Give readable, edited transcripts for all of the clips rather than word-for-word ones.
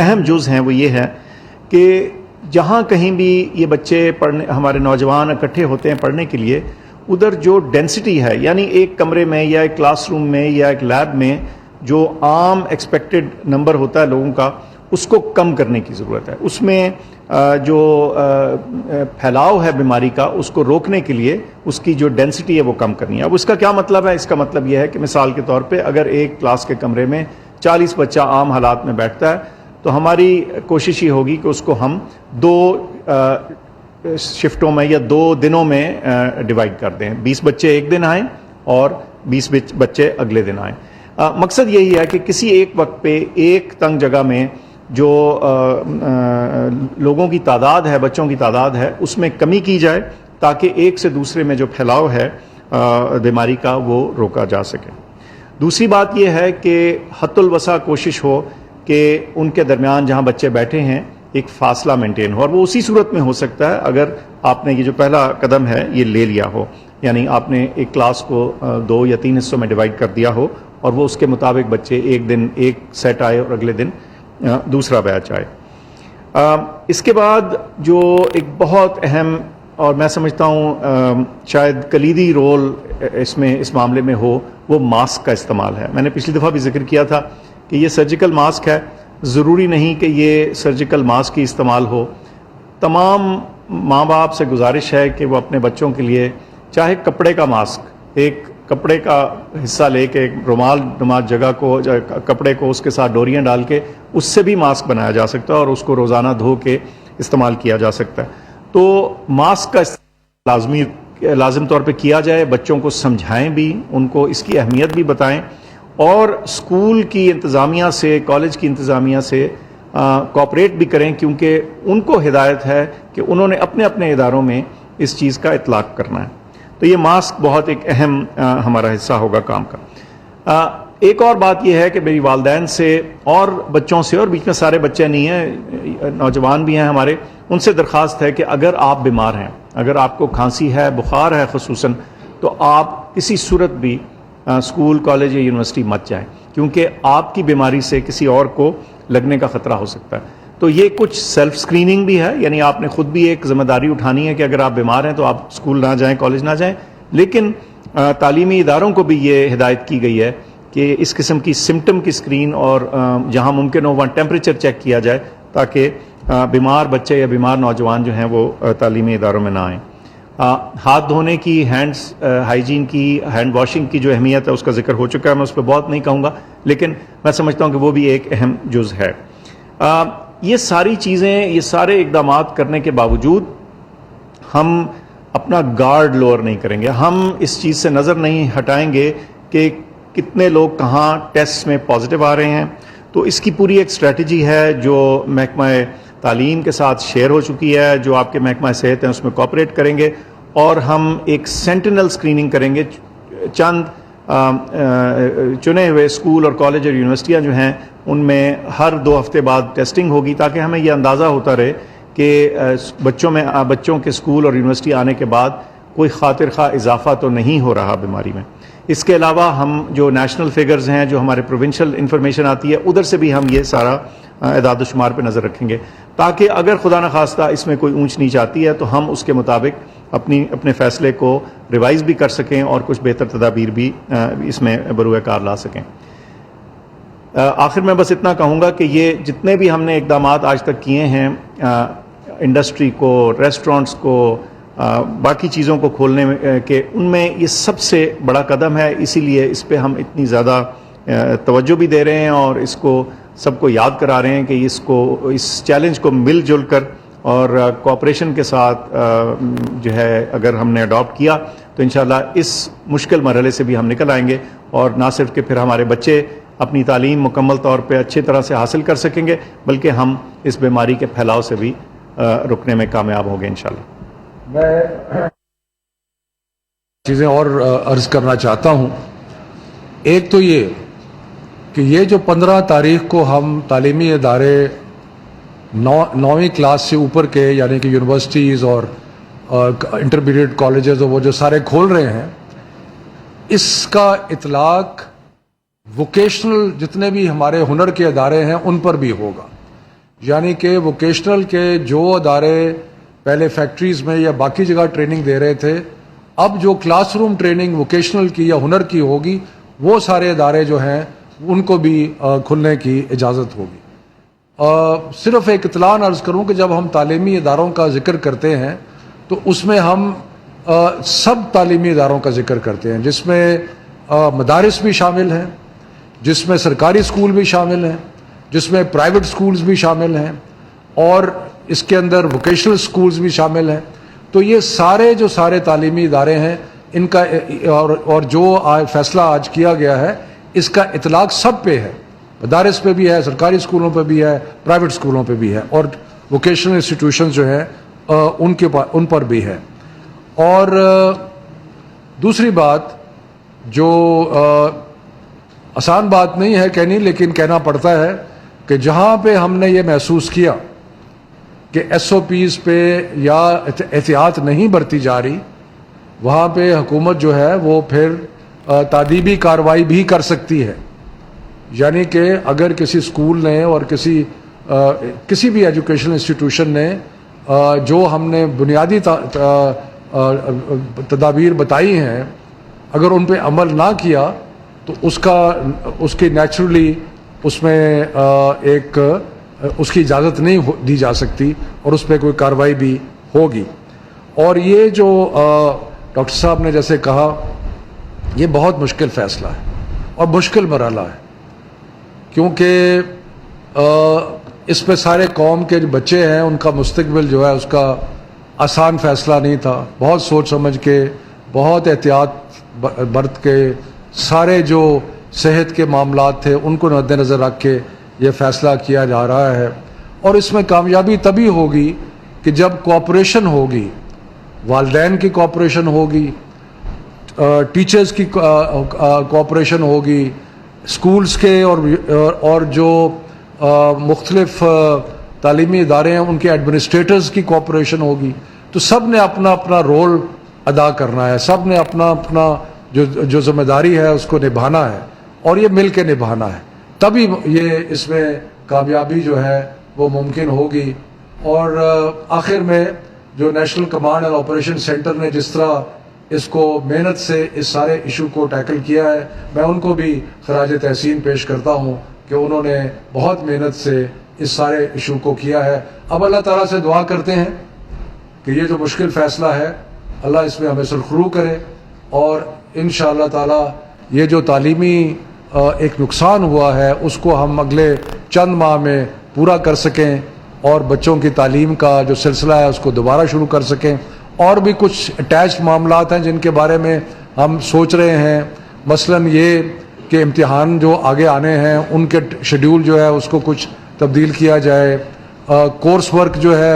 اہم جز ہیں وہ یہ ہے کہ جہاں کہیں بھی یہ بچے پڑھنے، ہمارے نوجوان اکٹھے ہوتے ہیں پڑھنے کے لیے، ادھر جو ڈینسٹی ہے، یعنی ایک کمرے میں یا ایک کلاس روم میں یا ایک لیب میں جو عام ایکسپیکٹڈ نمبر ہوتا ہے لوگوں کا، اس کو کم کرنے کی ضرورت ہے. اس میں جو پھیلاؤ ہے بیماری کا، اس کو روکنے کے لیے اس کی جو ڈینسٹی ہے وہ کم کرنی ہے. اب اس کا کیا مطلب ہے؟ اس کا مطلب یہ ہے کہ مثال کے طور پہ اگر ایک کلاس کے کمرے میں 40 بچہ عام حالات میں بیٹھتا ہے تو ہماری کوشش یہ ہوگی کہ اس کو ہم 2 شفٹوں میں یا 2 دنوں میں ڈیوائڈ کر دیں. 20 بچے ایک دن آئیں اور 20 بچے اگلے دن آئیں. مقصد یہی ہے کہ کسی ایک وقت پہ ایک تنگ جگہ میں جو لوگوں کی تعداد ہے، بچوں کی تعداد ہے، اس میں کمی کی جائے تاکہ ایک سے دوسرے میں جو پھیلاؤ ہے بیماری کا وہ روکا جا سکے. دوسری بات یہ ہے کہ حد الوسع کوشش ہو کہ ان کے درمیان جہاں بچے بیٹھے ہیں ایک فاصلہ مینٹین ہو، اور وہ اسی صورت میں ہو سکتا ہے اگر آپ نے یہ جو پہلا قدم ہے یہ لے لیا ہو، یعنی آپ نے ایک کلاس کو 2 یا 3 حصوں میں ڈیوائڈ کر دیا ہو اور وہ اس کے مطابق بچے ایک دن ایک سیٹ آئے اور اگلے دن دوسرا بیچ آئے. اس کے بعد جو ایک بہت اہم اور میں سمجھتا ہوں شاید کلیدی رول اس معاملے میں ہو، وہ ماسک کا استعمال ہے. میں نے پچھلی دفعہ بھی ذکر کیا تھا کہ یہ سرجیکل ماسک ہے، ضروری نہیں کہ یہ سرجیکل ماسک ہی استعمال ہو. تمام ماں باپ سے گزارش ہے کہ وہ اپنے بچوں کے لیے چاہے کپڑے کا ماسک، ایک کپڑے کا حصہ لے کے ایک رومال نما جگہ کو، کپڑے کو اس کے ساتھ ڈوریاں ڈال کے اس سے بھی ماسک بنایا جا سکتا ہے اور اس کو روزانہ دھو کے استعمال کیا جا سکتا ہے. تو ماسک کا استعمال لازم طور پہ کیا جائے، بچوں کو سمجھائیں بھی، ان کو اس کی اہمیت بھی بتائیں، اور اسکول کی انتظامیہ سے، کالج کی انتظامیہ سے کوآپریٹ بھی کریں، کیونکہ ان کو ہدایت ہے کہ انہوں نے اپنے اپنے اداروں میں اس چیز کا اطلاق کرنا ہے. تو یہ ماسک بہت ایک اہم ہمارا حصہ ہوگا کام کا. ایک اور بات یہ ہے کہ میری والدین سے اور بچوں سے، اور بیچ میں سارے بچے نہیں ہیں، نوجوان بھی ہیں ہمارے، ان سے درخواست ہے کہ اگر آپ بیمار ہیں، اگر آپ کو کھانسی ہے، بخار ہے خصوصاً، تو آپ کسی صورت بھی اسکول، کالج یا یونیورسٹی مت جائیں، کیونکہ آپ کی بیماری سے کسی اور کو لگنے کا خطرہ ہو سکتا ہے. تو یہ کچھ سیلف سکریننگ بھی ہے، یعنی آپ نے خود بھی ایک ذمہ داری اٹھانی ہے کہ اگر آپ بیمار ہیں تو آپ اسکول نہ جائیں، کالج نہ جائیں. لیکن تعلیمی اداروں کو بھی یہ ہدایت کی گئی ہے کہ اس قسم کی سمٹم کی سکرین، اور جہاں ممکن ہو وہاں ٹیمپریچر چیک کیا جائے تاکہ بیمار بچے یا بیمار نوجوان جو ہیں وہ تعلیمی اداروں میں نہ آئیں. ہاتھ دھونے کی، ہینڈز ہائیجین کی، ہینڈ واشنگ کی جو اہمیت ہے اس کا ذکر ہو چکا ہے، میں اس پہ بہت نہیں کہوں گا، لیکن میں سمجھتا ہوں کہ وہ بھی ایک اہم جز ہے. یہ ساری چیزیں، یہ سارے اقدامات کرنے کے باوجود ہم اپنا گارڈ لوور نہیں کریں گے، ہم اس چیز سے نظر نہیں ہٹائیں گے کہ کتنے لوگ کہاں ٹیسٹ میں پازیٹیو آ رہے ہیں. تو اس کی پوری ایک اسٹریٹجی ہے جو محکمہ تعلیم کے ساتھ شیئر ہو چکی ہے، جو آپ کے محکمہ صحت ہیں اس میں کوآپریٹ کریں گے، اور ہم ایک سینٹینل اسکریننگ کریں گے. چند چنے ہوئے اسکول اور کالج اور یونیورسٹیاں جو ہیں ان میں ہر 2 ہفتے بعد ٹیسٹنگ ہوگی، تاکہ ہمیں یہ اندازہ ہوتا رہے کہ بچوں کے اسکول اور یونیورسٹی آنے کے بعد کوئی خاطر خواہ اضافہ تو نہیں ہو رہا بیماری میں. اس کے علاوہ ہم جو نیشنل فگرز ہیں، جو ہمارے پروونشل انفارمیشن آتی ہے، ادھر سے بھی ہم یہ سارا اعداد و شمار پہ نظر رکھیں گے، تاکہ اگر خدا نخواستہ اس میں کوئی اونچ نیچ آتی ہے تو ہم اس کے مطابق اپنے فیصلے کو ریوائز بھی کر سکیں اور کچھ بہتر تدابیر بھی اس میں بروئے کار لا سکیں. آخر میں بس اتنا کہوں گا کہ یہ جتنے بھی ہم نے اقدامات آج تک کیے ہیں، انڈسٹری کو، ریسٹورانٹس کو، باقی چیزوں کو کھولنے کے، ان میں یہ سب سے بڑا قدم ہے. اسی لیے اس پہ ہم اتنی زیادہ توجہ بھی دے رہے ہیں اور اس کو سب کو یاد کرا رہے ہیں کہ اس چیلنج کو مل جل کر اور کوآپریشن کے ساتھ جو ہے اگر ہم نے اڈاپٹ کیا تو انشاءاللہ اس مشکل مرحلے سے بھی ہم نکل آئیں گے، اور نہ صرف کہ پھر ہمارے بچے اپنی تعلیم مکمل طور پہ اچھی طرح سے حاصل کر سکیں گے، بلکہ ہم اس بیماری کے پھیلاؤ سے بھی رکنے میں کامیاب ہوں گے انشاءاللہ. میں چیزیں اور عرض کرنا چاہتا ہوں. ایک تو یہ کہ یہ جو 15 تاریخ کو ہم تعلیمی ادارے 9ویں کلاس سے اوپر کے، یعنی کہ یونیورسٹیز اور انٹرمیڈیٹ کالجز اور وہ جو سارے کھول رہے ہیں، اس کا اطلاق ووکیشنل جتنے بھی ہمارے ہنر کے ادارے ہیں ان پر بھی ہوگا. یعنی کہ ووکیشنل کے جو ادارے پہلے فیکٹریز میں یا باقی جگہ ٹریننگ دے رہے تھے، اب جو کلاس روم ٹریننگ ووکیشنل کی یا ہنر کی ہوگی، وہ سارے ادارے جو ہیں ان کو بھی کھلنے کی اجازت ہوگی۔ صرف ایک اطلاع عرض کروں کہ جب ہم تعلیمی اداروں کا ذکر کرتے ہیں تو اس میں ہم سب تعلیمی اداروں کا ذکر کرتے ہیں، جس میں مدارس بھی شامل ہیں، جس میں سرکاری اسکول بھی شامل ہیں، جس میں پرائیویٹ اسکولز بھی شامل ہیں، اور اس کے اندر ووکیشنل اسکولز بھی شامل ہیں۔ تو یہ سارے تعلیمی ادارے ہیں، ان کا اور جو فیصلہ آج کیا گیا ہے اس کا اطلاق سب پہ ہے، مدارس پہ بھی ہے، سرکاری اسکولوں پہ بھی ہے، پرائیویٹ اسکولوں پہ بھی ہے، اور ووکیشنل انسٹیٹیوشنز جو ہیں ان پر بھی ہے۔ اور دوسری بات جو آسان بات نہیں ہے کہنی، لیکن کہنا پڑتا ہے کہ جہاں پہ ہم نے یہ محسوس کیا کہ ایس او پیز پہ یا احتیاط نہیں برتی جا رہی، وہاں پہ حکومت جو ہے وہ پھر تادیبی کارروائی بھی کر سکتی ہے۔ یعنی کہ اگر کسی اسکول نے اور کسی بھی ایجوکیشنل انسٹیٹیوشن نے جو ہم نے بنیادی تدابیر بتائی ہیں، اگر ان پہ عمل نہ کیا تو اس کی نیچرلی اس میں اس کی اجازت نہیں دی جا سکتی اور اس پہ کوئی کارروائی بھی ہوگی۔ اور یہ جو ڈاکٹر صاحب نے جیسے کہا، یہ بہت مشکل فیصلہ ہے اور مشکل مرحلہ ہے، کیونکہ اس پہ سارے قوم کے جو بچے ہیں ان کا مستقبل جو ہے اس کا آسان فیصلہ نہیں تھا۔ بہت سوچ سمجھ کے، بہت احتیاط برت کے، سارے جو صحت کے معاملات تھے ان کو مد نظر رکھ کے یہ فیصلہ کیا جا رہا ہے۔ اور اس میں کامیابی تبھی ہوگی کہ جب کوآپریشن ہوگی، والدین کی کوآپریشن ہوگی، ٹیچرز کی کوآپریشن ہوگی، اسکولز کے اور جو مختلف تعلیمی ادارے ہیں ان کے ایڈمنسٹریٹرز کی کوآپریشن ہوگی۔ تو سب نے اپنا اپنا رول ادا کرنا ہے، سب نے اپنا جو ذمہ داری ہے اس کو نبھانا ہے، اور یہ مل کے نبھانا ہے، تبھی یہ اس میں کامیابی جو ہے وہ ممکن ہوگی۔ اور آخر میں جو national command and operation centre نے جس طرح اس کو محنت سے اس سارے ایشو کو ٹیکل کیا ہے، میں ان کو بھی خراج تحسین پیش کرتا ہوں کہ انہوں نے بہت محنت سے اس سارے ایشو کو کیا ہے۔ اب اللہ تعالیٰ سے دعا کرتے ہیں کہ یہ جو مشکل فیصلہ ہے اللہ اس میں ہمیں سرخرو کرے، اور انشاءاللہ تعالیٰ یہ جو تعلیمی ایک نقصان ہوا ہے اس کو ہم اگلے چند ماہ میں پورا کر سکیں، اور بچوں کی تعلیم کا جو سلسلہ ہے اس کو دوبارہ شروع کر سکیں۔ اور بھی کچھ اٹیچڈ معاملات ہیں جن کے بارے میں ہم سوچ رہے ہیں، مثلاً یہ کہ امتحان جو آگے آنے ہیں ان کے شیڈیول جو ہے اس کو کچھ تبدیل کیا جائے، کورس ورک جو ہے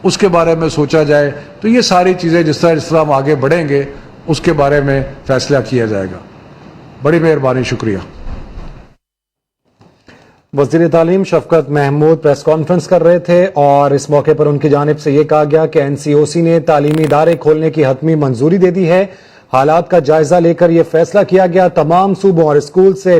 اس کے بارے میں سوچا جائے۔ تو یہ ساری چیزیں جس طرح ہم آگے بڑھیں گے اس کے بارے میں فیصلہ کیا جائے گا۔ بڑی مہربانی، شکریہ۔ وزیر تعلیم شفقت محمود پریس کانفرنس کر رہے تھے، اور اس موقع پر ان کی جانب سے یہ کہا گیا کہ این سی او سی نے تعلیمی ادارے کھولنے کی حتمی منظوری دے دی ہے۔ حالات کا جائزہ لے کر یہ فیصلہ کیا گیا، تمام صوبوں اور اسکول سے